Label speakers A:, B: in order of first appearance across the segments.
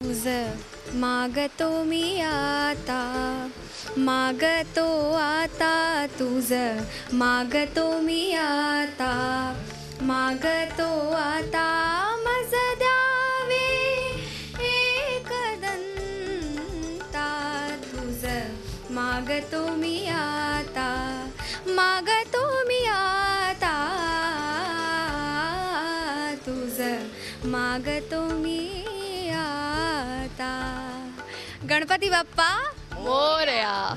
A: तुझं मागतो मी आता, मागतो आता तुझं, मागतो मी आता, मागतो आता मज द्यावे एकदंता, तुझं मागतो मी आता, मागतो मी आता, तुझं मागतो मी आता. गणपती बाप्पा
B: मोरया.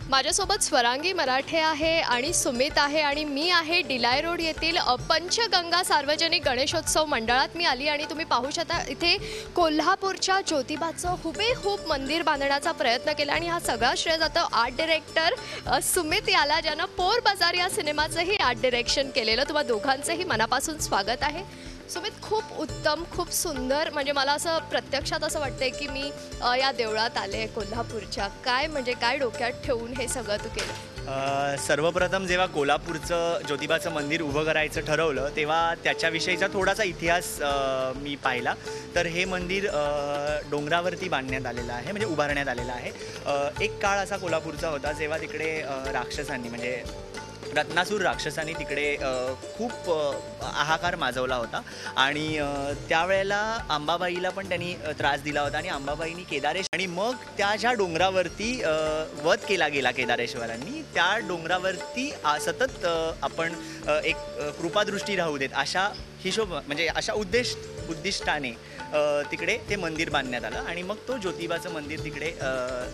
B: माझ्यासोबत स्वरांगी मराठे आहे आणि सुमित आहे आणि मी आहे डिलाय रोड येथील पंचगंगा सार्वजनिक गणेशोत्सव मंडळात मी आली आणि तुम्ही पाहू शकता इथे कोल्हापूरच्या ज्योतिबाचं हुबेहूब मंदिर बांधण्याचा प्रयत्न केला आणि हा सगळा श्रेय जातो आर्ट डिरेक्टर सुमित याला, ज्यानं पोर बाजार या सिनेमाचंही आर्ट डिरेक्शन केलेलं. तुम्हा दोघांचंही मनापासून स्वागत आहे. सुमित, खूप उत्तम, खूप सुंदर. म्हणजे मला असं प्रत्यक्षात असं वाटतंय की मी या देवळात आले कोल्हापूरच्या. काय डोक्यात ठेवून हे सगळं तू केलं?
C: सर्वप्रथम जेव्हा कोल्हापूरचं ज्योतिबाचं मंदिर उभं करायचं ठरवलं तेव्हा त्याच्याविषयीचा थोडासा इतिहास मी पाहिला. तर हे मंदिर डोंगरावरती बांधण्यात आलेलं आहे, म्हणजे उभारण्यात आलेलं आहे. एक काळ असा कोल्हापूरचा होता जेव्हा तिकडे राक्षसांनी, म्हणजे रत्नासूर राक्षसांनी तिकडे खूप हाहाकार माजवला होता आणि त्यावेळेला अंबाबाईला पण त्यांनी त्रास दिला होता आणि अंबाबाईनी केदारेश, आणि मग त्या ज्या डोंगरावरती वध केला गेला केदारेश्वरांनी, त्या डोंगरावरती सतत आपण एक कृपादृष्टी राहू देत अशा हिशोब, म्हणजे अशा उद्दिष्टाने तिकडे ते मंदिर बांधण्यात आलं आणि मग तो ज्योतिबाचं मंदिर तिकडे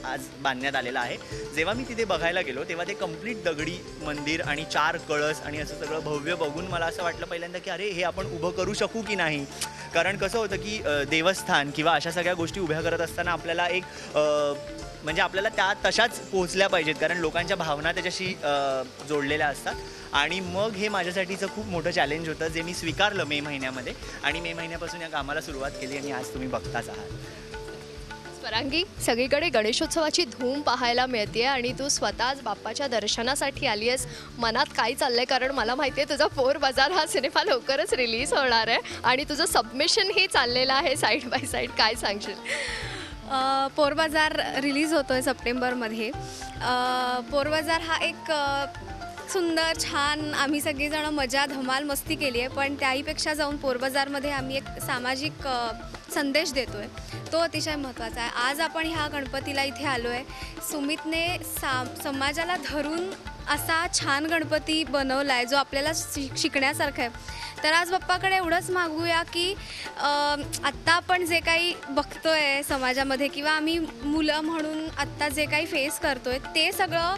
C: आज बांधण्यात आलेलं आहे. जेव्हा मी तिथे बघायला गेलो तेव्हा ते कंप्लीट दगडी मंदिर आणि 4 कळस आणि असं सगळं भव्य बघून मला असं वाटलं पहिल्यांदा की अरे, हे आपण उभं करू शकू की नाही. कारण कसं होतं की देवस्थान किंवा अशा सगळ्या गोष्टी उभ्या करत असताना आपल्याला एक म्हणजे आपल्याला त्या तशाच पोहोचल्या पाहिजेत, कारण लोकांच्या भावना त्याच्याशी जोडलेल्या असतात. आणि मग हे माझ्यासाठीचं खूप मोठं चॅलेंज होतं, जे मी स्वीकारलं मे महिन्यामध्ये आणि मे महिन्यापासून या कामाला सुरुवात केली आणि आज तुम्ही बघताच आहात.
B: स्वरांगी, सगळीकडे गणेशोत्सवाची धूम पाहायला मिळते आणि तू स्वतःच बाप्पाच्या दर्शनासाठी आली आहेस. मनात काय चाललंय? कारण मला माहिती आहे तुझा पोर बाजार हा सिनेमा लवकरच रिलीज होणार आहे आणि तुझं सबमिशनही चाललेलं आहे साईड बाय साईड. काय सांगशील?
A: पोर बाजार रिलीज होतो आहे सप्टेंबरमध्ये. पोर बाजार हा एक सुंदर, छान, आम्ही सगळीजणं मजा धमाल मस्ती केली आहे, पण त्याहीपेक्षा जाऊन पोर बाजारमध्ये आम्ही एक सामाजिक संदेश देतो आहे, तो अतिशय महत्त्वाचा आहे. आज आपण ह्या गणपतीला इथे आलो आहे. सुमितने समाजाला धरून असा छान गणपती बनवला आहे जो आपल्याला शिकण्यासारखा आहे. तर आज बाप्पाकडे एवढंच मागूया की आत्ता आपण जे काही बघतो आहे समाजामध्ये किंवा आम्ही मुलं म्हणून आत्ता जे काही फेस करतो आहे ते सगळं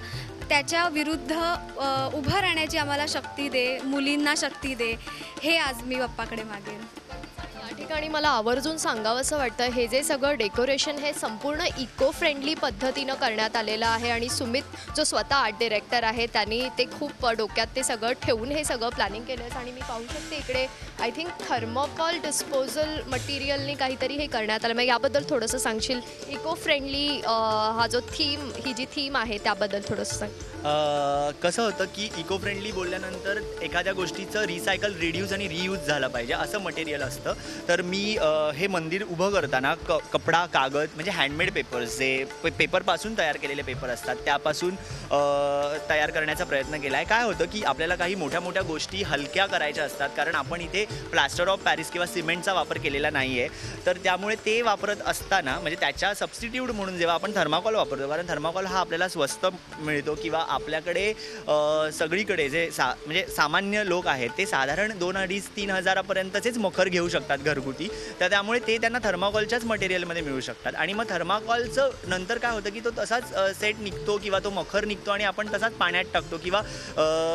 A: त्याच्या विरुद्ध उभं राहण्याची आम्हाला शक्ती दे, मुलींना शक्ती दे, हे आज मी बाप्पाकडे मागेन.
B: या ठिकाणी मला आवर्जून सांगावंसं वाटतं, हे जे सगळं डेकोरेशन हे संपूर्ण इको फ्रेंडली पद्धतीनं करण्यात आलेलं आहे आणि सुमित जो स्वतः आर्ट डिरेक्टर आहे त्यांनी ते खूप डोक्यात ते सगळं ठेवून हे सगळं प्लॅनिंग केलं आहे. आणि मी पाहू शकते इकडे आय थिंक थर्मोकॉल डिस्पोजल मटेरियलनी काहीतरी हे करण्यात आलं. मग याबद्दल थोडंसं सांगशील? इको फ्रेंडली हा जो ही जी थीम आहे त्याबद्दल थोडंसं सांग.
C: कसं होतं की इको फ्रेंडली बोलल्यानंतर एखाद्या गोष्टीचं रिसायकल, रिड्यूज आणि रियूज झालं पाहिजे असं मटेरियल असतं. तर मी हे मंदिर उभं करताना कपडा, कागद, म्हणजे हँडमेड पेपर्स, जे पेपरपासून तयार केलेले पेपर असतात त्यापासून तयार करण्याचा प्रयत्न केला आहे. काय होतं की आपल्याला काही मोठ्या मोठ्या गोष्टी हलक्या करायच्या असतात, कारण आपण इथे प्लास्टर ऑफ पॅरिस किंवा सिमेंटचा वापर केलेला नाही आहे. तर त्यामुळे ते वापरत असताना, म्हणजे त्याच्या सबस्टिट्यूट म्हणून जेव्हा आपण थर्माकॉल वापरतो, कारण थर्माकॉल हा आपल्याला स्वस्त मिळतो किंवा आपल्याकडे सगळीकडे जे म्हणजे सामान्य लोक आहेत ते साधारण 2,500-3,000 हजारापर्यंतचेच मखर घेऊ शकतात घरगुती. तर त्यामुळे ते त्यांना थर्माकॉलच्याच मटेरियलमध्ये मिळू शकतात. आणि मग थर्माकॉलचं नंतर काय होतं की तो तसाच सेट निघतो किंवा तो मखर निघतो आणि आपण तसाच पाण्यात टाकतो किंवा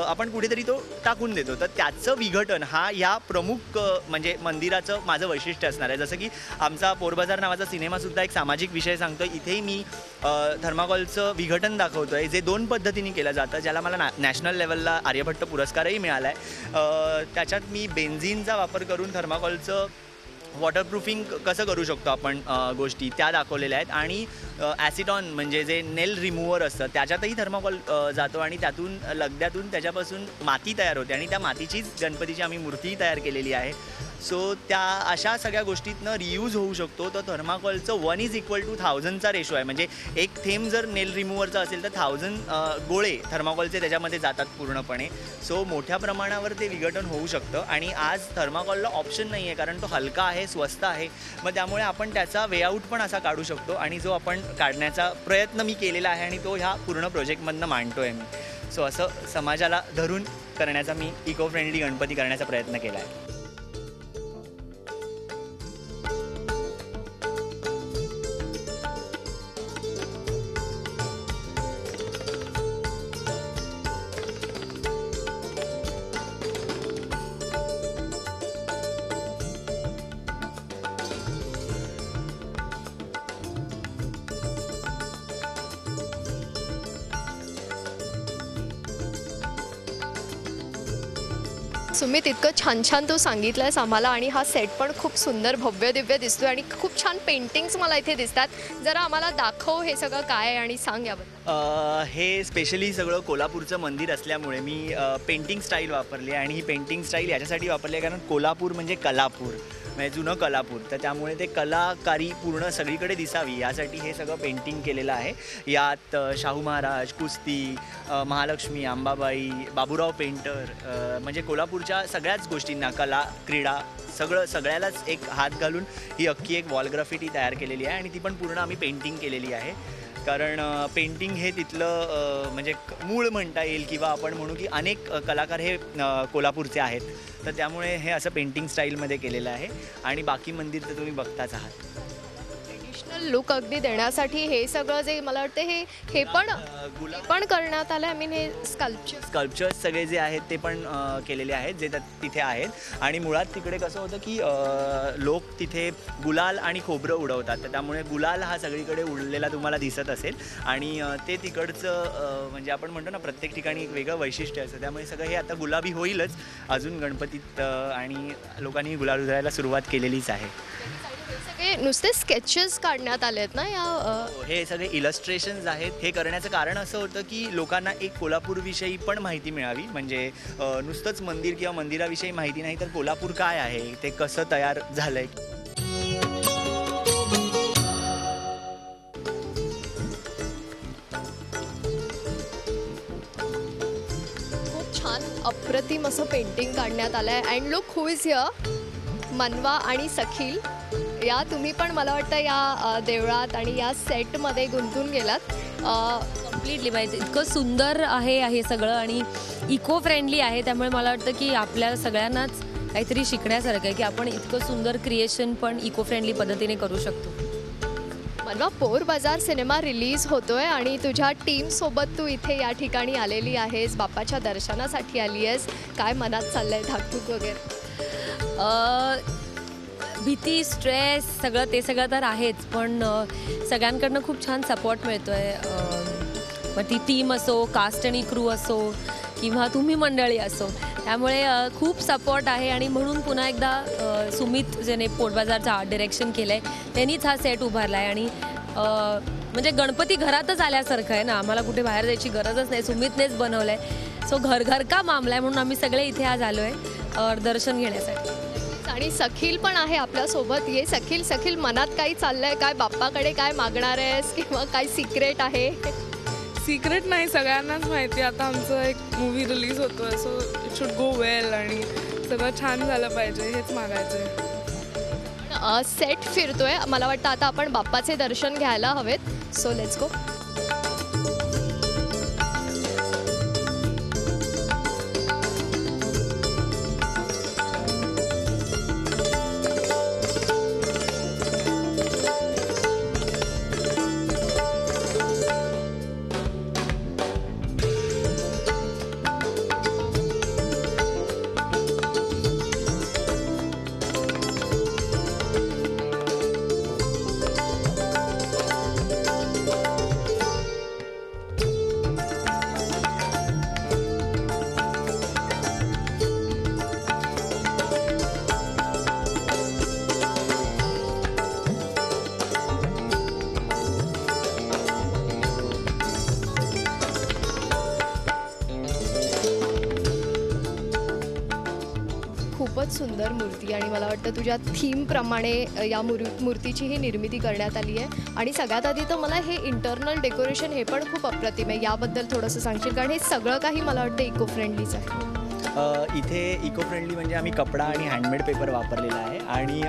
C: आपण कुठेतरी तो टाकून देतो. तर त्याचं विघटन हा या प्रमुख म्हणजे मंदिराचं माझं वैशिष्ट्य असणार आहे. जसं की आमचा पोर बाजार नावाचा सिनेमासुद्धा एक सामाजिक विषय सांगतो. इथेही मी थर्माकॉलचं विघटन दाखवतो आहे, जे 2 पद्धतीने केलं जातं, ज्याला मला नॅशनल लेवलला आर्यभट्ट पुरस्कारही मिळाला आहे. त्याच्यात मी बेन्झिनचा वापर करून थर्माकॉलचं वॉटरप्रूफिंग कसं करू शकतो आपण गोष्टी त्या दाखवलेल्या आहेत. आणि ॲसिटॉन म्हणजे जे नेल रिमूव्हर असतं त्याच्यातही थर्माकॉल जातो आणि त्यातून लगद्यातून त्याच्यापासून माती तयार होते आणि त्या मातीचीच गणपतीची आम्ही मूर्ती तयार केलेली आहे. सो त्या अशा सगळ्या गोष्टीतनं रियूज होऊ शकतो. तर थर्माकोलचं 1:1000चा रेशो आहे. म्हणजे एक थेंब जर नेल रिमूव्हरचा असेल तर 1000 गोळे थर्माकोलचे त्याच्यामध्ये जातात पूर्णपणे. सो मोठ्या प्रमाणावर ते विघटन होऊ शकतं आणि आज थर्माकोलला ऑप्शन नाही आहे कारण तो हलका आहे, स्वस्त आहे. मग त्यामुळे आपण त्याचा वेआउट पण असा काढू शकतो आणि जो आपण काढण्याचा प्रयत्न मी केलेला आहे आणि तो ह्या पूर्ण प्रोजेक्टमधनं मांडतो आहे मी. सो असं समाजाला धरून करण्याचा मी इको फ्रेंडली गणपती करण्याचा प्रयत्न केला आहे.
B: सुमित, इतकं छान छान तू सांगितलंयस आम्हाला आणि हा सेट पण खूप सुंदर भव्य दिव्य दिसतोय आणि खूप छान पेंटिंग्स मला इथे दिसतात. जरा आम्हाला दाखव हे सगळं काय आहे आणि सांग याबद्दल.
C: हे स्पेशली सगळं कोल्हापूरचं मंदिर असल्यामुळे मी पेंटिंग स्टाईल वापरली आहे आणि ही पेंटिंग स्टाईल याच्यासाठी वापरली आहे कारण कोल्हापूर म्हणजे कलापूर, म्हणजे जुनं कलापूर. तर त्यामुळे ते कलाकारी पूर्ण सगळीकडे दिसावी यासाठी हे सगळं पेंटिंग केलेलं आहे. यात शाहू महाराज, कुस्ती, महालक्ष्मी, अंबाबाई, बाबूराव पेंटर, म्हणजे कोल्हापूरच्या सगळ्याच गोष्टींना, कला, क्रीडा, सगळ्यालाच एक हात घालून ही अख्खी एक वॉल ग्राफिटी तयार केलेली आहे आणि ती पण पूर्ण आम्ही पेंटिंग केलेली आहे. कारण पेंटिंग हे तिथलं म्हणजे मूळ म्हणता येईल किंवा आपण म्हणू की अनेक कलाकार हे कोल्हापूरचे आहेत. तर त्यामुळे हे असं पेंटिंग स्टाईलमध्ये केलेलं आहे आणि बाकी मंदिर तर तुम्ही बघताच आहात.
B: ट्रेडिशनल लुक अगदी देण्यासाठी हे सगळं जे मला वाटतं हे पण करण्यात आलं. आय मीन हे
C: स्कल्पचर्स सगळे जे आहेत ते पण केलेले आहेत जे तिथे आहेत. आणि मुळात तिकडे कसं होतं की लोक तिथे गुलाल आणि खोबरं उडवतात. तर त्यामुळे गुलाल हा सगळीकडे उडलेला तुम्हाला दिसत असेल आणि ते तिकडचं म्हणजे आपण म्हणतो ना प्रत्येक ठिकाणी एक वेगळं वैशिष्ट्य असतं. त्यामुळे सगळं हे आता गुलाबी होईलच अजून गणपतीत आणि लोकांनी गुलाल उधळायला सुरुवात केलेलीच आहे.
B: सगळे नुसते स्केचेस काढण्यात आले आहेत ना या
C: हे सगळे इलस्ट्रेशन्स आहेत. हे करण्याचं कारण असं होतं की लोकांना एक कोल्हापूरविषयी पण माहिती मिळावी. म्हणजे नुसतंच मंदिर किंवा मंदिराविषयी माहिती नाही तर कोल्हापूर काय आहे, ते कसं तयार झालं आहे.
B: खूप छान अप्रतिम असं पेंटिंग काढण्यात आलं आहे. And look who is here, मनवा आणि सखील. या तुम्ही पण मला वाटतं या देवळात आणि या सेटमध्ये गुंतून गेलात.
D: कम्प्लिटली पाहिजे. इतकं सुंदर आहे हे सगळं आणि इको फ्रेंडली आहे. त्यामुळे मला वाटतं की आपल्या सगळ्यांनाच काहीतरी शिकण्यासारखं आहे की आपण इतकं सुंदर क्रिएशन पण इको फ्रेंडली पद्धतीने करू शकतो.
B: मनवा, पोर बाजार सिनेमा रिलीज होतोय आणि तुझ्या टीमसोबत तू इथे या ठिकाणी आलेली आहेस, बाप्पाच्या दर्शनासाठी आली आहेस. काय मनात चाललंय, धाकधूक वगैरे?
D: भीती, स्ट्रेस ते सगळं तर आहेच, पण सगळ्यांकडनं खूप छान सपोर्ट मिळतो आहे. मग ती टीम असो, कास्ट आणि क्रू असो किंवा तुम्ही मंडळी असो, त्यामुळे खूप सपोर्ट आहे. आणि म्हणून पुन्हा एकदा सुमित ज्याने पोटबाजारचं आर्ट डिरेक्शन केलं आहे त्यांनीच हा सेट उभारला आहे. आणि म्हणजे गणपती घरातच आल्यासारखं आहे ना, आम्हाला कुठे बाहेर जायची गरजच नाही, सुमितनेच बनवलं आहे. सो घर का मामला आहे म्हणून आम्ही सगळे इथे आज आलो आहे दर्शन घेण्यासाठी.
B: आणि सखील पण आहे आपल्यासोबत. ये सखील, सखील मनात काही चाललंय काय, बाप्पाकडे काय मागणार आहेस किंवा काय सिक्रेट आहे?
E: सिक्रेट नाही, सगळ्यांनाच माहिती. आता आमचं एक मूवी रिलीज होतोय, so it should go well आणि सगळं छान झालं पाहिजे, हेच मागायचं आहे.
B: सेट फिरतोय, मला वाटतं आता आपण बाप्पाचे दर्शन घ्यायला हवेत. So let's go. सुंदर मूर्ती आणि मला वाटतं तुझ्या थीमप्रमाणे या मूर्तीची ही निर्मिती करण्यात आली आहे. आणि सगळ्यात आधी तर मला हे इंटरनल डेकोरेशन हे पण खूप अप्रतिम आहे. याबद्दल थोडंसं सांगशील, कारण हे सगळं काही मला वाटतं इको फ्रेंडलीच आहे.
C: इथे इको फ्रेंडली म्हणजे आम्ही कपडा आणि हँडमेड पेपर वापरलेला आहे आणि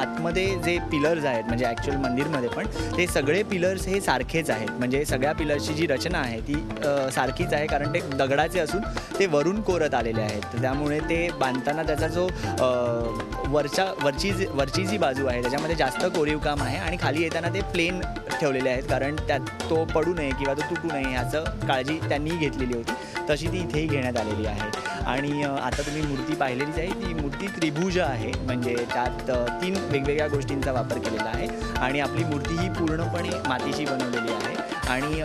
C: आतमध्ये जे पिलर्स आहेत म्हणजे ॲक्च्युअल मंदिरमध्ये पण ते सगळे पिलर्स हे सारखेच आहेत. म्हणजे सगळ्या पिलर्सची जी रचना आहे ती सारखीच आहे, कारण ते दगडाचे असून ते वरून कोरत आलेले आहेत. त्यामुळे ते बांधताना त्याचा जो वरची जी बाजू आहे त्याच्यामध्ये जास्त कोरीव काम आहे आणि खाली येताना ते प्लेन ठेवलेले आहेत, कारण त्यात तो पडू नये किंवा तो तुटू नये ह्याचं काळजी त्यांनी घेतलेली होती. तशी ती इथेही घेण्यात आलेली आहे. आणि आता तुम्ही मूर्ती पाहिलेलीच आहे, ती मूर्ती त्रिभुज आहे, म्हणजे त्यात 3 वेगवेगळ्या गोष्टींचा वापर केलेला आहे आणि आपली मूर्ती ही पूर्णपणे मातीची बनवलेली आहे. आणि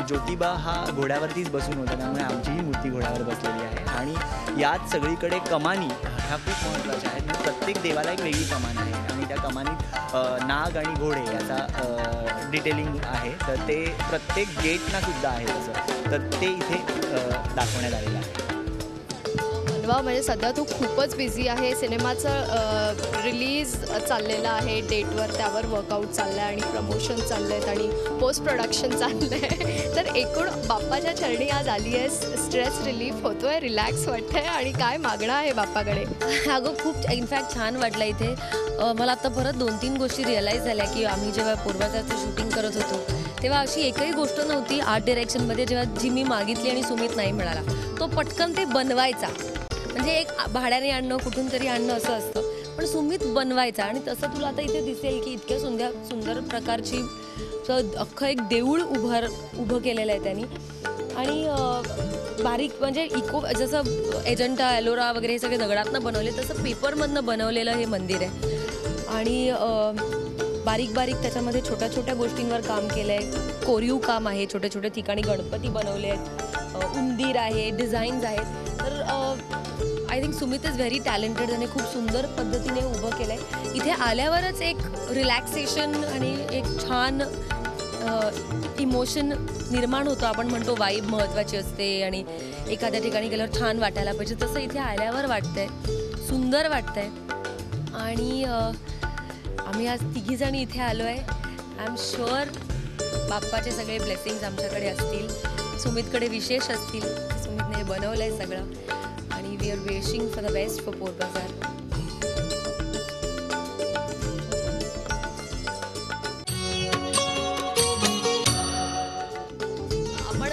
C: ज्योतिबा हा घोड्यावरतीच बसून होता, त्यामुळे आमचीही मूर्ती घोड्यावर बसलेली आहे. आणि यात सगळीकडे कमानी ह्या खूप महत्त्वाच्या आहेत. म्हणजे प्रत्येक देवाला एक वेगळी कमान आहे आणि त्या कमानीत नाग आणि घोडे याचा डिटेलिंग आहे. तर ते प्रत्येक गेटना सुद्धा आहे तसं, तर ते इथे दाखवण्यात आलेलं आहे.
B: वा, म्हणजे सध्या तू खूपच बिझी आहे. सिनेमाचं रिलीज चाललेलं आहे डेटवर, त्यावर वर्कआउट चाललं आहे आणि प्रमोशन चाललं आहेत आणि पोस्ट प्रोडक्शन चाललं आहे. तर एकूण बाप्पाच्या चरणी आज आली आहेस, स्ट्रेस रिलीफ होतो आहे, रिलॅक्स वाटतं आहे आणि काय मागणं आहे बाप्पाकडे?
D: अगं खूप इनफॅक्ट छान वाटलं इथे. मला आता परत 2-3 गोष्टी रिअलाईज झाल्या की आम्ही जेव्हा पूर्वजाचं शूटिंग करत होतो तेव्हा अशी एकही गोष्ट नव्हती आर्ट डिरेक्शनमध्ये जेव्हा जी मी मागितली आणि सुमित नाही मिळाला, तो पटकन ते बनवायचा. म्हणजे एक भाड्याने आणणं कुठून तरी आणणं असं असतं, पण सुमित बनवायचा. आणि तसं तुला आता इथे दिसेल की इतक्या सुंदर प्रकारची अख्खं एक देऊळ उभं केलेलं आहे त्यांनी. आणि बारीक म्हणजे जसं एजंटा एलोरा वगैरे हे सगळे दगडातनं बनवले तसं पेपरमधनं बनवलेलं हे मंदिर आहे. आणि बारीक त्याच्यामध्ये छोट्या गोष्टींवर काम केलं आहे, कोरीव काम आहे, छोटे ठिकाणी गणपती बनवले आहेत, उंदीर आहे, डिझाईन्स आहेत. तर I think Sumit is very talented आणि खूप सुंदर पद्धतीने उभं केलं आहे. इथे आल्यावरच एक रिलॅक्सेशन आणि एक छान इमोशन निर्माण होतो. आपण म्हणतो वाईब महत्त्वाची असते आणि एखाद्या ठिकाणी गेल्यावर छान वाटायला पाहिजे, तसं इथे आल्यावर वाटतंय, सुंदर वाटतंय. आणि आम्ही आज तिघीजणी इथे आलो आहे. आय एम शुअर बाप्पाचे सगळे ब्लेसिंग्स आमच्याकडे असतील, सुमितकडे विशेष असतील. सुमितने हे बनवलं आहे सगळं आणि we are wishing for the best for पोरबाजार.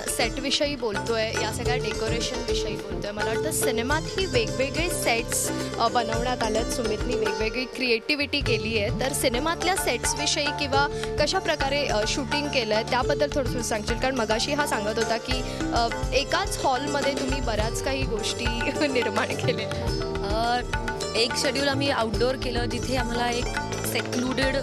B: सेटविषयी बोलतोय, या सगळ्या डेकोरेशनविषयी बोलतोय. मला वाटतं सिनेमात ही वेगवेगळे सेट्स बनवण्यात आल्यात. सुमितनी वेगवेगळी क्रिएटिव्हिटी केली आहे. तर सिनेमातल्या सेट्सविषयी किंवा कशा प्रकारे शूटिंग केलं आहे त्याबद्दल थोडं सांगशील? कारण मगाशी हा सांगत होता की एकाच हॉलमध्ये तुम्ही बऱ्याच काही गोष्टी निर्माण केल्या.
D: एक शेड्यूल आम्ही आउटडोअर केलं जिथे आम्हाला एक सेक्लुडेड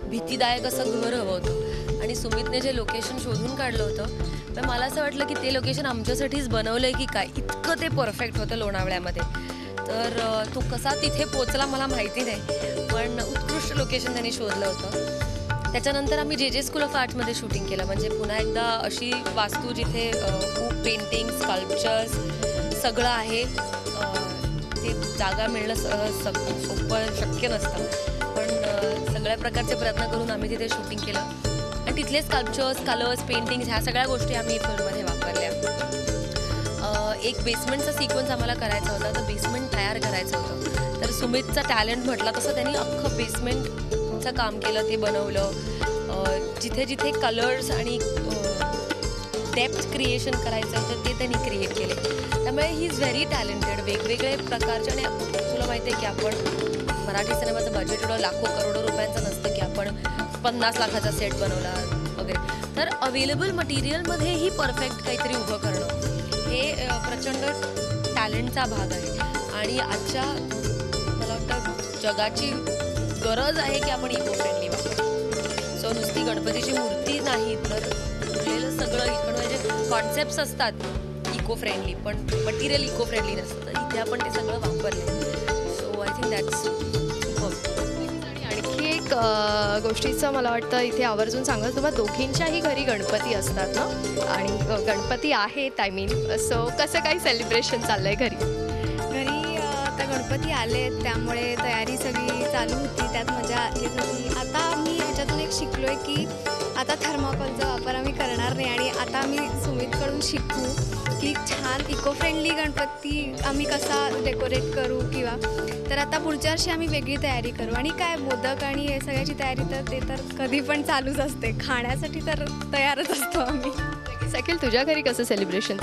D: भीतीदायक असं घर हवं होतं आणि सुमितने जे लोकेशन शोधून काढलं होतं तर मला असं वाटलं की ते लोकेशन आमच्यासाठीच बनवलं आहे की काय, इतकं ते परफेक्ट होतं लोणावळ्यामध्ये. तर तो कसा तिथे पोचला मला माहिती नाही, पण उत्कृष्ट लोकेशन त्यांनी शोधलं होतं. त्याच्यानंतर आम्ही जे स्कूल ऑफ आर्ट्समध्ये शूटिंग केलं. म्हणजे पुन्हा एकदा अशी वास्तू जिथे खूप पेंटिंग, स्कल्पचर्स सगळं आहे. ते जागा मिळणं सोपं शक्य नसतं, पण सगळ्या प्रकारचे प्रयत्न करून आम्ही तिथे शूटिंग केलं आणि तिथले स्कल्पचर्स, कलर्स, पेंटिंग्स ह्या सगळ्या गोष्टी आम्ही फिल्ममध्ये वापरल्या. एक बेसमेंटचा सिक्वेन्स आम्हाला करायचा होता, तर बेसमेंट तयार करायचं होतं. तर सुमितचा टॅलेंट म्हटला तसं त्यांनी अख्खं बेसमेंटचं काम केलं, ते बनवलं. जिथे जिथे कलर्स आणि डेप्थ क्रिएशन करायचं होतं ते त्यांनी क्रिएट केले. त्यामुळे ही इज व्हेरी टॅलेंटेड. वेगवेगळे प्रकारचे, आणि तुला माहिती आहे की आपण मराठी सिनेमाचं बजेट एवढं लाखो करोडो रुपयांचं नसतं की आपण 50 लाखाचा सेट बनवला वगैरे. तर अवेलेबल मटेरियलमध्येही परफेक्ट काहीतरी उभं करणं हे प्रचंड टॅलेंटचा भाग आहे. आणि आजच्या मला वाटतं जगाची गरज आहे की आपण इको फ्रेंडली वापरू. सो नुसती गणपतीची मूर्ती नाही तर उरलेलं सगळं इकडं म्हणजे कॉन्सेप्ट्स असतात इको फ्रेंडली, पण मटेरियल इको फ्रेंडली नसतं. तर इथे आपण ते सगळं वापरलं. सो आय थिंक दॅट्स
B: आणखी एक गोष्टीचं मला वाटतं इथे आवर्जून सांगा, तुम्हा दोघींच्याही घरी गणपती असतात ना, आणि गणपती आहेत आय मीन. सो कसं काही सेलिब्रेशन चाललंय घरी?
A: घरी आता गणपती आले त्यामुळे तयारी सगळी चालू होती, त्यात मजा येत होती. आता मी ह्याच्यातून एक शिकलो आहे की आता थर्माकोलचा वापर आम्ही करणार नाही आणि आता आम्ही सुमितकडून शिकू की छान इको फ्रेंडली गणपती आम्ही कसा डेकोरेट करू किंवा तर आता पुढच्या वर्षी आम्ही वेगळी तयारी करू. आणि काय मोदक आणि हे सगळ्याची तयारी तर ते तर कधी पण चालूच असते, खाण्यासाठी तर तयारच असतो आम्ही.
B: सखील, तुझ्या घरी कसं सेलिब्रेशन?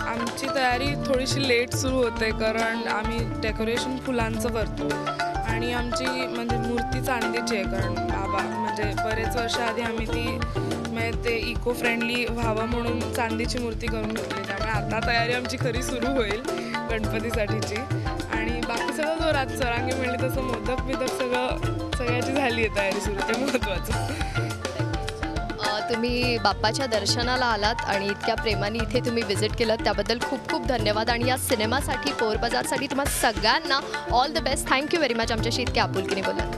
E: आमची तयारी थोडीशी लेट सुरू होते कारण आम्ही डेकोरेशन फुलांचं करतो आणि आमची म्हणजे मूर्ती चांदीची आहे कारण बाबा म्हणजे बरेच वर्ष आधी आम्ही ती म्हणजे ते इको फ्रेंडली व्हावं म्हणून चांदीची मूर्ती करून घेतली. त्यामुळे आता तयारी आमची खरी सुरू होईल गणपतीसाठीची. आणि बाकी सगळं जोरात स्वरांगी म्हणली तसं मोदक बिदक सगळ्याची झाली आहे तयारी सुरू, ते महत्त्वाचं.
B: तुम्ही बाप्पाच्या दर्शनाला आलात आणि इतक्या प्रेमाने इथे तुम्ही व्हिजिट केलं त्याबद्दल खूप खूप धन्यवाद. आणि या सिनेमासाठी पोर बाजारसाठी तुम्हाला सगळ्यांना all the best. Thank you very much आमच्याशी इतक्या आपुलकीने बोलत.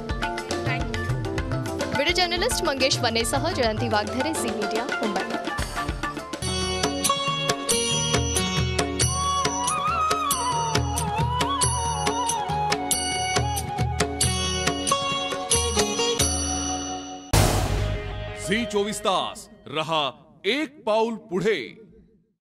B: व्हिडिओ जर्नलिस्ट मंगेश वनेसह जयंती वाघधरे, झी मीडिया, मुंबई.
F: झी 24 तास रहा एक पाऊल पुढे.